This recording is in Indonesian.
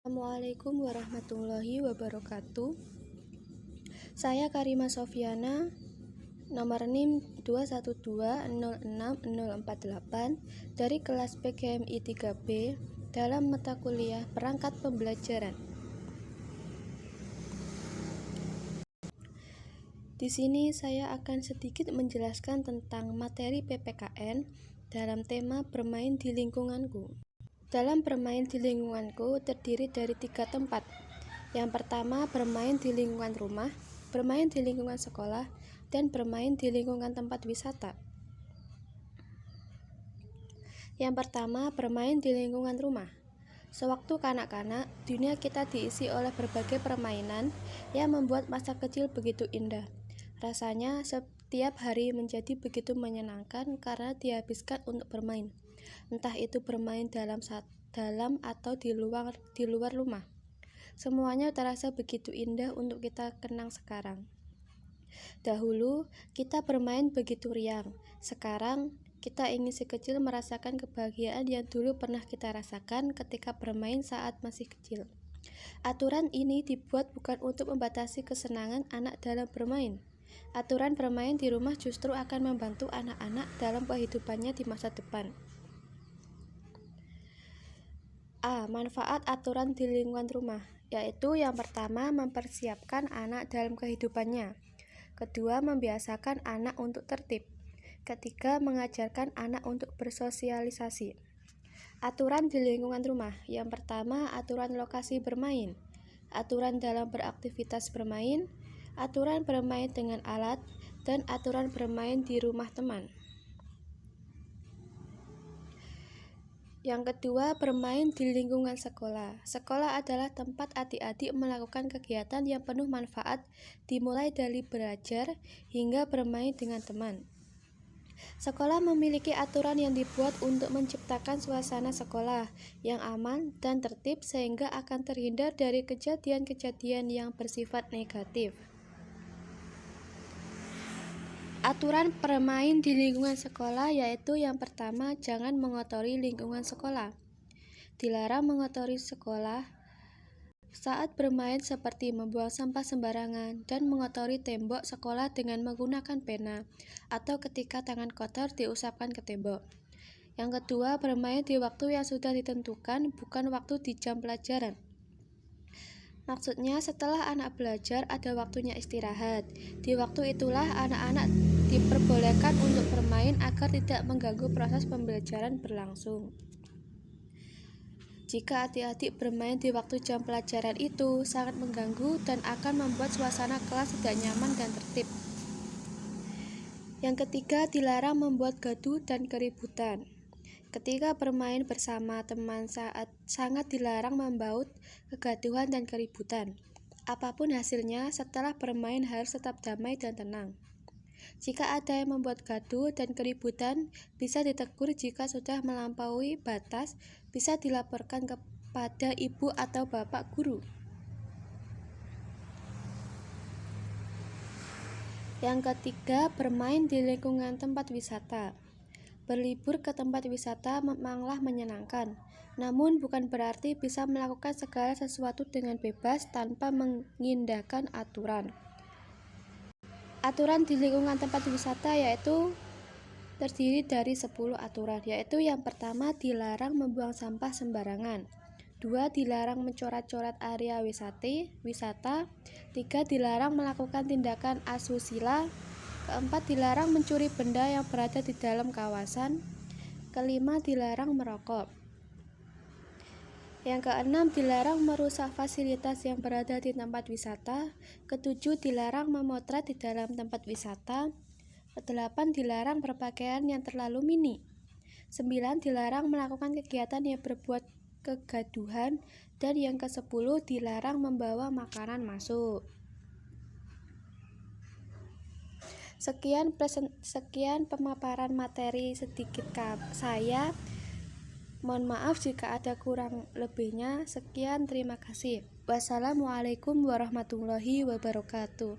Assalamualaikum warahmatullahi wabarakatuh. Saya Karima Sofiana, nomor NIM 212066048 dari kelas PGMI 3B dalam mata kuliah Perangkat Pembelajaran. Di sini saya akan sedikit menjelaskan tentang materi PPKN dalam tema bermain di lingkunganku. Dalam bermain di lingkunganku terdiri dari 3 tempat. Yang pertama, bermain di lingkungan rumah, bermain di lingkungan sekolah, dan bermain di lingkungan tempat wisata. Yang pertama, bermain di lingkungan rumah. Sewaktu kanak-kanak, dunia kita diisi oleh berbagai permainan yang membuat masa kecil begitu indah. Rasanya setiap hari menjadi begitu menyenangkan karena dihabiskan untuk bermain. Entah itu bermain dalam atau di luar rumah. Semuanya terasa begitu indah untuk kita kenang sekarang. Dahulu kita bermain begitu riang. Sekarang kita ingin si kecil merasakan kebahagiaan yang dulu pernah kita rasakan ketika bermain saat masih kecil. Aturan ini dibuat bukan untuk membatasi kesenangan anak dalam bermain. Aturan bermain di rumah justru akan membantu anak-anak dalam kehidupannya di masa depan. Manfaat aturan di lingkungan rumah, yaitu yang pertama, mempersiapkan anak dalam kehidupannya. Kedua, membiasakan anak untuk tertib. Ketiga, mengajarkan anak untuk bersosialisasi. Aturan di lingkungan rumah. Yang pertama, aturan lokasi bermain, aturan dalam beraktivitas bermain, aturan bermain dengan alat, dan aturan bermain di rumah teman. Yang kedua, bermain di lingkungan sekolah. Sekolah adalah tempat adik-adik melakukan kegiatan yang penuh manfaat, dimulai dari belajar hingga bermain dengan teman. Sekolah memiliki aturan yang dibuat untuk menciptakan suasana sekolah yang aman dan tertib sehingga akan terhindar dari kejadian-kejadian yang bersifat negatif. Aturan bermain di lingkungan sekolah yaitu yang pertama, jangan mengotori lingkungan sekolah. Dilarang mengotori sekolah saat bermain seperti membuang sampah sembarangan dan mengotori tembok sekolah dengan menggunakan pena atau ketika tangan kotor diusapkan ke tembok. Yang kedua, bermain di waktu yang sudah ditentukan, bukan waktu di jam pelajaran. Maksudnya setelah anak belajar ada waktunya istirahat. Di waktu itulah anak-anak diperbolehkan untuk bermain agar tidak mengganggu proses pembelajaran berlangsung. Jika adik-adik bermain di waktu jam pelajaran itu sangat mengganggu dan akan membuat suasana kelas tidak nyaman dan tertib. Yang ketiga, dilarang membuat gaduh dan keributan. Ketika bermain bersama teman sangat dilarang membaut kegaduhan dan keributan. Apapun hasilnya, setelah bermain harus tetap damai dan tenang. Jika ada yang membuat gaduh dan keributan, bisa ditegur. Jika sudah melampaui batas, bisa dilaporkan kepada ibu atau bapak guru. Yang ketiga, bermain di lingkungan tempat wisata. Berlibur ke tempat wisata memanglah menyenangkan, namun bukan berarti bisa melakukan segala sesuatu dengan bebas tanpa mengindahkan aturan. Aturan di lingkungan tempat wisata yaitu terdiri dari 10 aturan, yaitu yang pertama, dilarang membuang sampah sembarangan. 2. Dilarang mencoret-coret area wisata. 3. Dilarang melakukan tindakan asusila. Keempat, dilarang mencuri benda yang berada di dalam kawasan. Kelima, dilarang merokok. Yang keenam, dilarang merusak fasilitas yang berada di tempat wisata. Ketujuh, dilarang memotret di dalam tempat wisata. Kedelapan, dilarang berpakaian yang terlalu mini. 9. Dilarang melakukan kegiatan yang berbuat kegaduhan. Dan yang ke-10, dilarang membawa makanan masuk. Sekian pemaparan materi sedikit saya. Mohon maaf jika ada kurang lebihnya. Sekian, terima kasih. Wassalamualaikum warahmatullahi wabarakatuh.